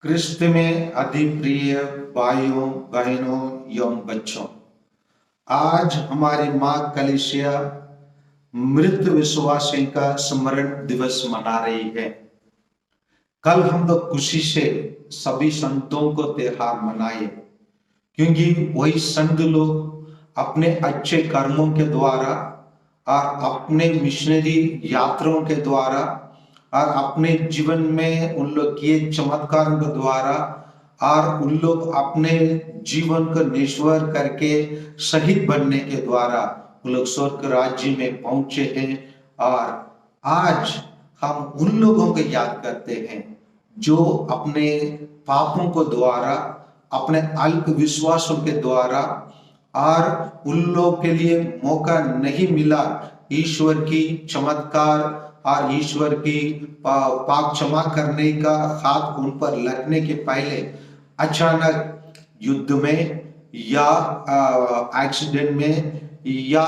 क्रिस्त में अति प्रिय भाइयों बहनों एवं बच्चों, आज हमारी माँ कलीसिया मृत विश्वासियों का स्मरण दिवस मना रही है। कल हम लोग खुशी से सभी संतों को त्योहार मनाए, क्योंकि वही संत लोग अपने अच्छे कर्मों के द्वारा और अपने मिशनरी यात्राओं के द्वारा और अपने जीवन में उन लोग किए चमत्कारों के द्वारा और उन लोग अपने जीवन को निश्वर करके शहीद बनने के द्वारा उन लोग स्वर्ग राज्य में पहुंचे हैं। और आज हम उन लोगों को याद करते हैं जो अपने पापों को द्वारा, अपने अल्प विश्वासों के द्वारा और उन लोग के लिए मौका नहीं मिला ईश्वर की चमत्कार और ईश्वर की पाप क्षमा करने का हाथ उन पर लगने के पहले अचानक युद्ध में या एक्सीडेंट में या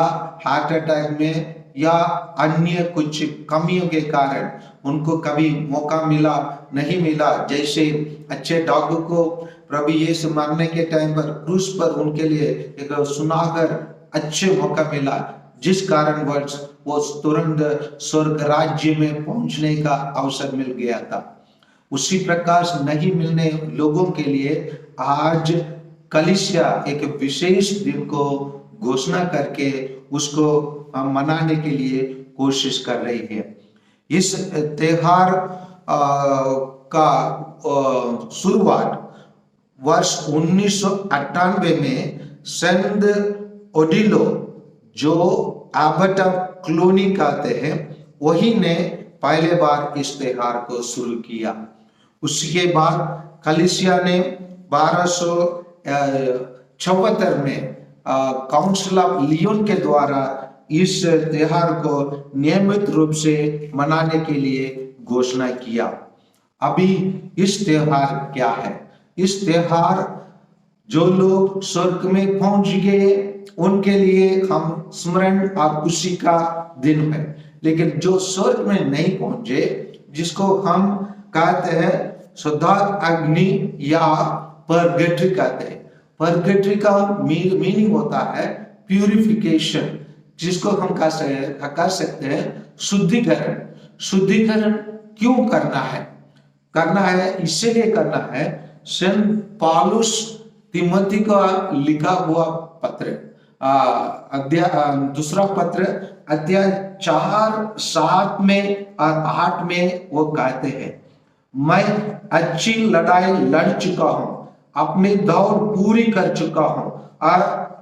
हार्ट अटैक में या अन्य कुछ कमियों के कारण उनको कभी मौका मिला नहीं मिला। जैसे अच्छे डॉक्टर को प्रभु यीशु मरने के टाइम पर क्रूस पर उनके लिए एक सुनागर अच्छे मौका मिला, जिस कारण वो तुरंत स्वर्ग राज्य में पहुंचने का अवसर मिल गया था। उसी प्रकार नहीं मिलने लोगों के लिए आज कलीसिया एक विशेष दिन को घोषणा करके उसको मनाने के लिए कोशिश कर रही है। इस त्योहार का शुरुआत वर्ष 1998 में सेंट ओडिलो, जो एबट ऑफ क्लूनी कहते हैं, वही ने पहले बार इस त्योहार को शुरू किया। उसके बाद कलीसिया ने 1276 में काउंसिल ऑफ लियोन के द्वारा इस त्योहार को नियमित रूप से मनाने के लिए घोषणा किया। अभी इस त्योहार क्या है? इस त्योहार जो लोग स्वर्ग में पहुंच गए उनके लिए हम स्मरण और खुशी का दिन है। लेकिन जो स्वर्ग में नहीं पहुंचे, जिसको हम कहते हैं शुद्धात्म अग्नि या परगेटरी कहते हैं। परगेटरी का मीनिंग होता है प्यूरिफिकेशन, जिसको हम कह सकते हैं शुद्धिकरण। शुद्धिकरण क्यों करना है? करना है इसलिए करना है, सेंट पौलुस तिमोथी का लिखा हुआ पत्र दूसरा पत्र अध्याय 4:7 में और 8 में वो कहते हैं, मैं अच्छी लड़ाई लड़ चुका हूं, अपनी दौड़ पूरी कर चुका हूं और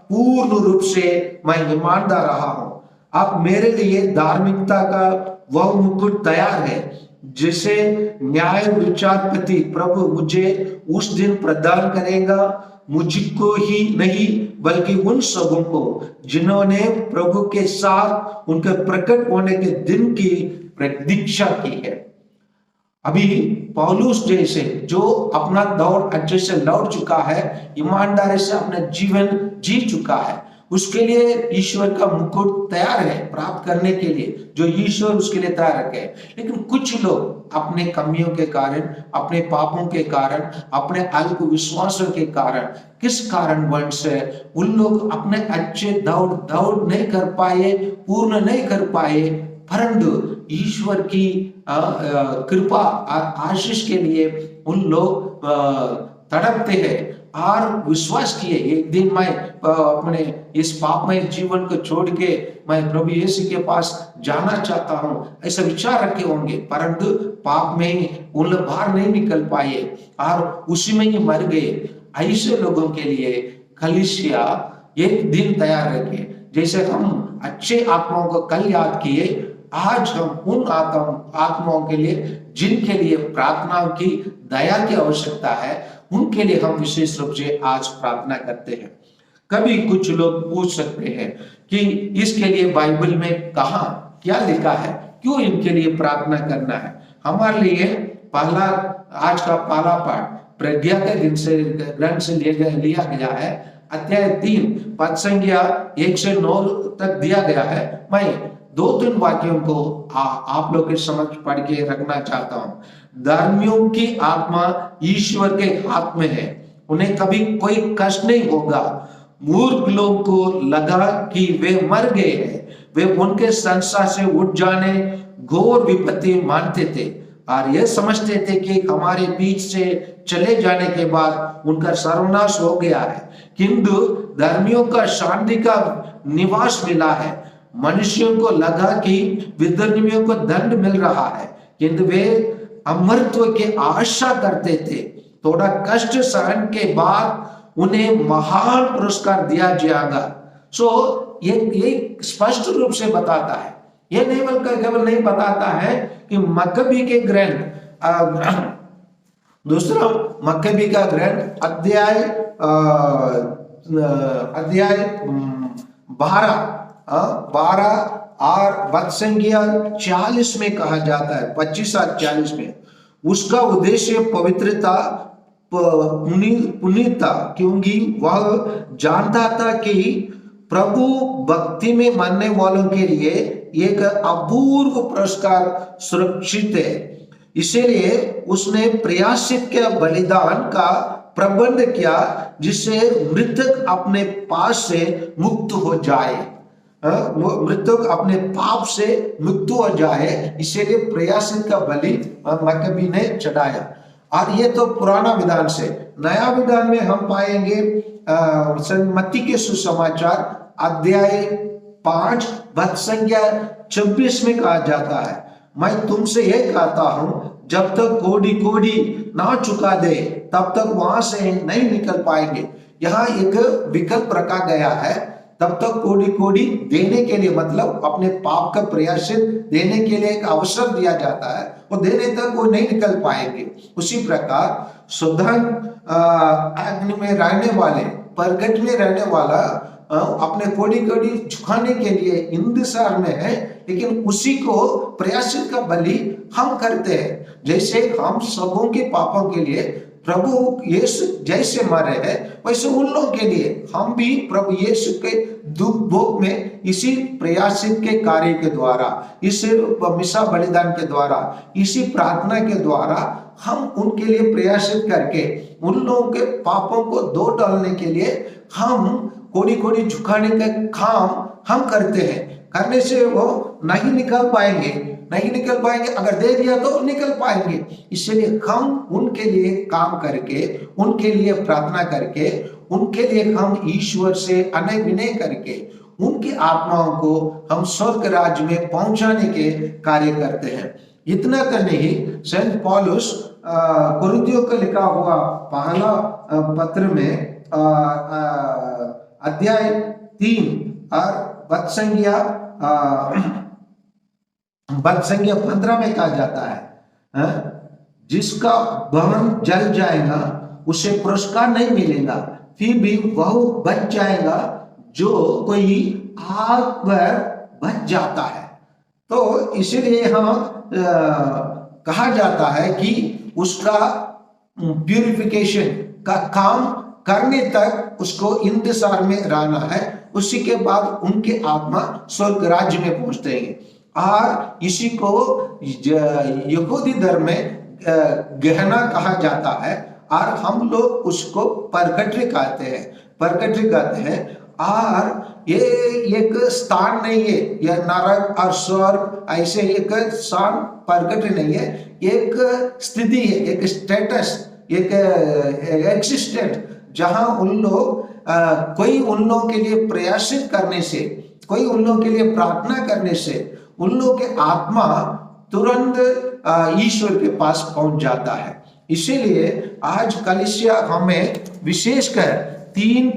पूर्ण रूप से मैं ईमानदार रहा हूं। अब मेरे लिए धार्मिकता का वह मुकुट तैयार है जिसे न्याय विचारपति प्रभु मुझे उस दिन प्रदान करेगा, मुझको ही नहीं बल्कि उन सबों को जिन्होंने प्रभु के साथ उनके प्रकट होने के दिन की प्रतीक्षा की है। अभी पौलुस जैसे जो अपना दौड़ अच्छे से लौट चुका है, ईमानदारी से अपना जीवन जी चुका है, उसके लिए ईश्वर का मुकुट तैयार है प्राप्त करने के लिए, जो ईश्वर उसके लिए तैयार रखे। लेकिन कुछ लोग अपने कमियों के कारण, अपने पापों के कारण, अपने अल्प विश्वासों के कारण, किस कारण वंश से उन लोग अपने अच्छे दौड़ नहीं कर पाए, पूर्ण नहीं कर पाए, परंतु ईश्वर की कृपा और आशीष के लिए उन लोग तड़पते हैं और विश्वास किए एक दिन मैं अपने इस पापमय जीवन को छोड़ के मैं प्रभु यीशु के पास जाना चाहता हूं, ऐसा विचार रखे होंगे, परंतु पाप में ही उन लोग बाहर नहीं निकल पाए और उसी में ही मर गए। ऐसे लोगों के लिए कलीसिया एक दिन तैयार रखे। जैसे हम अच्छे आत्माओं को कल याद किए, आज हम उन आत्माओं के लिए जिनके लिए प्रार्थनाओं की दया की आवश्यकता है, उनके लिए हम विशेष रूप से आज प्रार्थना करते हैं। कभी कुछ लोग पूछ सकते हैं कि इसके लिए बाइबल में कहां क्या लिखा है, क्यों इनके लिए प्रार्थना करना है? हमारे लिए आज का पहला पाठ प्रज्ञा के दिन से ग्रंथ से लिया गया है। अध्याय 3 पद संख्या 1 से 9 तक दिया गया है। मैं 2-3 वाक्यों को आप लोग के समझ पढ़ के रखना चाहता हूं। धर्मियों की आत्मा ईश्वर के हाथ में है, उन्हें कभी कोई कष्ट नहीं होगा। मूर्ख लोग को लगा कि वे मर गए हैं, वे उनके संसार से उठ जाने घोर विपत्ति मानते थे और यह समझते थे कि हमारे बीच से चले जाने के बाद उनका सर्वनाश हो गया है, किंतु धर्मियों का शांति का निवास मिला है। मनुष्यों को लगा कि विधर्मियों को दंड मिल रहा है, किंतु वे अमरत्व की आशा करते थे। थोड़ा कष्ट सहन के बाद उन्हें महान पुरस्कार दिया जाएगा। ये स्पष्ट रूप से बताता है, ये केवल नहीं बताता है कि मक्कबी के ग्रंथ, दूसरा मक्कबी का ग्रंथ अध्याय 12 और वध संख्या 40 में कहा जाता है, 25 और 40 में, उसका उद्देश्य पवित्रता पुनीता, क्योंकि वह जानता था कि प्रभु भक्ति में मानने वालों के लिए एक अपूर्व पुरस्कार सुरक्षित है। इसीलिए उसने प्रयासित के बलिदान का प्रबंध किया, जिससे मृतक अपने पास से मुक्त हो जाए, मृतक अपने पाप से मुक्त हो जाए। इसीलिए प्रयासित का बलि मक्कबी ने चढ़ाया। और ये तो पुराना विधान से। नया विधान में हम पाएंगे मत्ती के सुसमाचार अध्याय 5 वध संख्या 26 में कहा जाता है, मैं तुमसे यह कहता हूं, जब तक कोड़ी कोड़ी ना चुका दे तब तक वहां से नहीं निकल पाएंगे। यहाँ एक विकल्प रखा गया है, तब तक कोड़ी कोड़ी देने के लिए, मतलब अपने पाप का प्रयासित देने के लिए एक अवसर दिया जाता है, वो देने तक वो नहीं निकल पाएंगे। उसी प्रकार सुधान अग्नि में रहने वाले, प्रगट में रहने वाला अपने कोड़ी कोड़ी झुकाने के लिए इंतजार में है, लेकिन उसी को प्रयासित का बलि हम करते हैं। जैसे हम सबों के पापों के लिए प्रभु यीशु जैसे मरे हैं, वैसे उन लोगों के लिए हम भी प्रभु यीशु के दुख भोग में इसी प्रयासित के कार्य के द्वारा, इस मिसा बलिदान के द्वारा, इसी प्रार्थना के द्वारा हम उनके लिए प्रयासित करके उन लोगों के पापों को धो डालने के लिए हम कोड़ी कोड़ी झुकाने का काम हम करते हैं। करने से वो नहीं निकल पाएंगे, नहीं निकल पाएंगे, अगर दे दिया तो निकल पाएंगे। इसलिए हम उनके लिए काम करके, उनके लिए प्रार्थना करके, उनके लिए हम ईश्वर से अनय विनय करके उनकी आत्माओं को हम स्वर्ग राज्य में पहुंचाने के कार्य करते हैं। इतना तो नहीं, सेंट पौलुस कुरिन्थियों को लिखा हुआ पहला पत्र में अध्याय 3 और वध संख्या 15 में कहा जाता है, जिसका भवन जल जाएगा उसे पुरस्कार नहीं मिलेगा, फिर भी वह बच जाएगा जो कोई आग पर बच जाता है। तो इसीलिए हम कहा जाता है कि उसका प्यूरिफिकेशन का काम करने तक उसको इंतजार में रहना है, उसी के बाद उनके आत्मा स्वर्ग राज्य में पहुंचते हैं। और इसी को यहूदी धर्म में गहना कहा जाता है, और हम लोग उसको परगटरी कहते हैं, परगटरी कहते हैं। और ये एक स्थान नहीं है, यह नरक और स्वर्ग ऐसे एक स्थान परगटरी नहीं है, एक स्थिति है, एक स्टेटस, एक एक्सिस्टेंट, जहां उन लोग कोई उन लोगों के लिए प्रयासित करने से, कोई उन लोगों के लिए प्रार्थना करने से उन लोगों के आत्मा तुरंत ईश्वर के पास पहुंच जाता है। इसीलिए आज कलीसिया हमें विशेषकर 3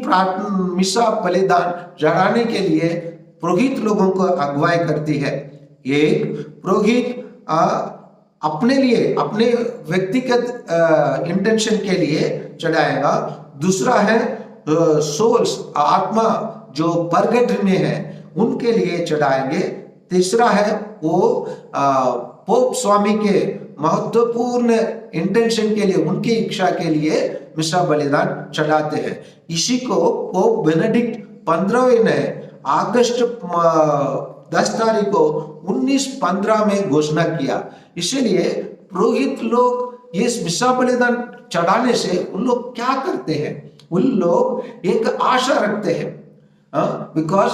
मिसा बलिदान चढ़ाने के लिए पुरोहित लोगों को अगुवाई करती है। एक पुरोहित अपने लिए, अपने व्यक्तिगत इंटेंशन के लिए चढ़ाएगा। दूसरा है सोल्स, आत्मा जो परगट में है उनके लिए चढ़ाएंगे। तीसरा है वो पोप स्वामी के महत्वपूर्ण इंटेंशन के लिए, उनकी इच्छा के लिए मिसा बलिदान चढ़ाते हैं। इसी को पोप बेनेडिक्ट 15वें ने अगस्त 10 तारीख को 1915 में घोषणा किया। इसीलिए पुरोहित लोग ये मिसा बलिदान चढ़ाने से उन लोग क्या करते हैं, उन लोग एक आशा रखते हैं, because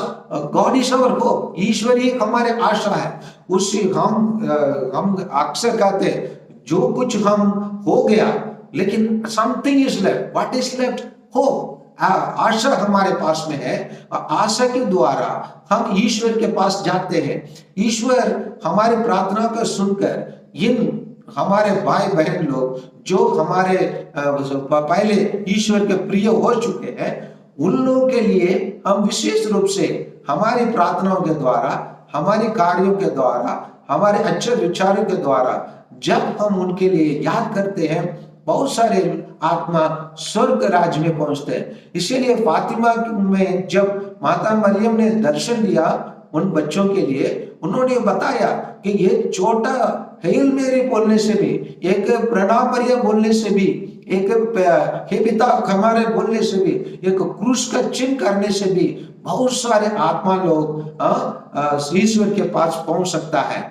God is our hope, ईश्वर ही हमारे आशा है। उसी हम अक्सर कहते हैं जो कुछ हम हो गया, लेकिन something is left, what is left, hope, आशा हमारे पास में है। आशा के द्वारा हम ईश्वर के पास जाते हैं। ईश्वर हमारी प्रार्थना को सुनकर इन हमारे भाई बहन लोग जो हमारे पहले ईश्वर के प्रिय हो चुके हैं, उन लोगों के लिए हम विशेष रूप से हमारी प्रार्थनाओं के द्वारा, हमारी कार्यों के द्वारा, हमारे अच्छे विचारों के द्वारा जब हम उनके लिए याद करते हैं, बहुत सारे आत्मा स्वर्ग राज्य में पहुंचते हैं। इसीलिए फातिमा में जब माता मरियम ने दर्शन दिया उन बच्चों के लिए, उन्होंने बताया कि ये छोटा हेल मेरी बोलने से भी, एक प्रणाम मरियम बोलने से भी, एक हे पिता हमारे बोलने से भी, एक क्रूस का चिन्ह करने से भी बहुत सारे आत्मा लोग ईश्वर के पास पहुंच सकता है।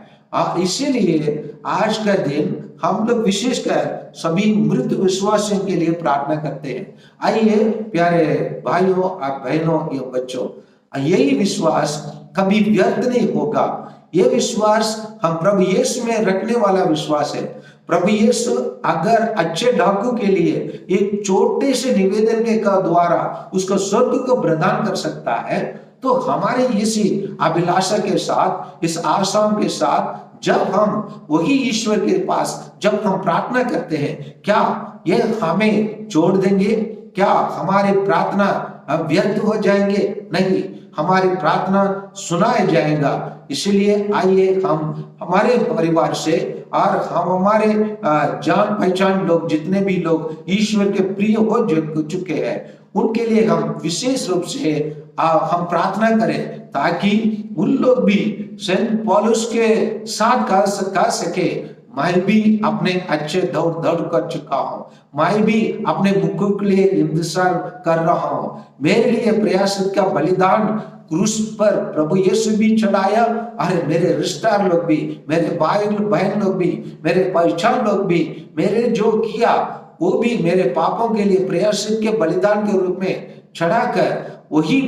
इसीलिए आज का दिन हम लोग विशेषकर सभी मृत विश्वासियों के लिए प्रार्थना करते हैं। आइए प्यारे भाइयों और बहनों एवं बच्चों, यही विश्वास कभी व्यर्थ नहीं होगा। ये विश्वास हम प्रभु यीशु में रखने वाला विश्वास है। प्रभु यीशु अगर अच्छे डाकू के लिए एक छोटे से निवेदन के द्वारा उसको स्वर्ग को प्रदान कर सकता है, तो हमारे इसी अभिलाषा के साथ, इस आशाओं के साथ जब हम वही ईश्वर के पास जब हम प्रार्थना करते हैं, क्या ये हमें छोड़ देंगे? क्या हमारी प्रार्थना व्यर्थ हो जाएंगे? नहीं, हमारी प्रार्थना सुनाया जाएगा। इसलिए आइए हम हमारे परिवार से और हम हमारे जान पहचान लोग, जितने भी लोग ईश्वर के प्रिय हो चुके हैं, उनके लिए हम विशेष रूप से हम प्रार्थना करें, ताकि उन लोग भी सेंट पौलुस के साथ कह सके, मैं भी अपने अच्छे दौड़ कर चुका हूँ, मैं भी अपने मुक्ति के लिए इंतजार कर रहा हूँ, मेरे लिए प्रयासित का बलिदान क्रूस पर प्रभु यीशु भी चढ़ाया। अरे मेरे रिश्तेदार लोग भी, मेरे भाई बहन लोग भी, मेरे पहचान लोग भी, मेरे जो किया वो भी मेरे पापों के लिए प्रयासित के बलिदान के रूप में चढ़ाकर वही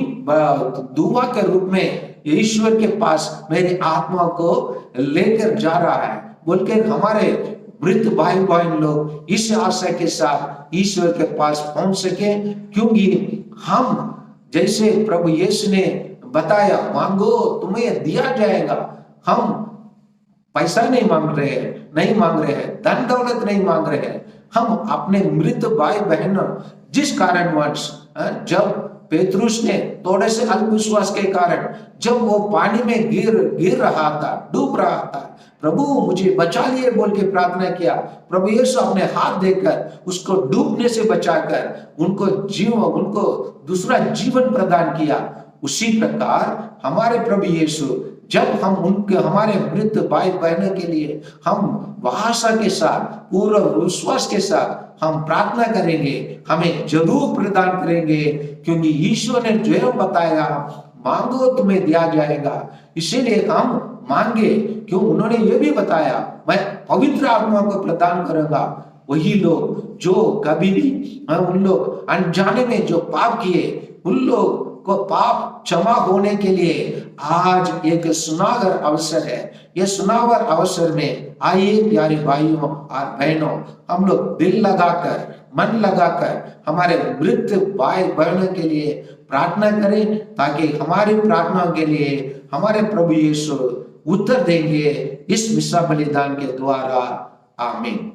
दुआ के रूप में ईश्वर के पास मेरी आत्मा को लेकर जा रहा है बोल के हमारे मृत भाई बहन लोग इस आशा के साथ ईश्वर के पास पहुंच सके। क्योंकि हम जैसे प्रभु यीशु ने बताया, मांगो तुम्हें दिया जाएगा। हम पैसा नहीं मांग रहे हैं, धन दौलत नहीं मांग रहे हैं। हम अपने मृत भाई बहनों, जिस कारणवश जब पेतरुस ने थोड़े से अल्पविश्वास के कारण जब वो पानी में गिर रहा था, डूब रहा था, प्रभु मुझे बचा लिए बोल के प्रार्थना किया, प्रभु यीशु अपने हाथ देकर उसको डूबने से बचाकर उनको दूसरा जीवन प्रदान किया। उसी प्रकार हमारे प्रभु यीशु जब हम हमारे मृत भाई बहनों के लिए हम आशा के साथ, पूर्ण विश्वास के साथ हम प्रार्थना करेंगे, हमें जरूर प्रदान करेंगे। क्योंकि ईश्वर ने जो बताया, मांगो तुम्हें दिया जाएगा। इसीलिए हम मांगे, क्यों? उन्होंने ये भी बताया, मैं पवित्र आत्मा को प्रदान करूंगा। वही लोग जो कभी भी उन लोग अनजाने में जो पाप किए, उन लोग को पाप क्षमा होने के लिए आज एक सुनावर अवसर है। ये सुनावर अवसर में आइए प्यारे भाइयों और बहनों, हम लोग दिल लगाकर, मन लगाकर हमारे मृत भाई बहनों के लिए प्रार्थना करें, ताकि हमारी प्रार्थनाओं के लिए हमारे प्रभु यीशु उत्तर देंगे इस मिसा बलिदान के द्वारा। आमीन।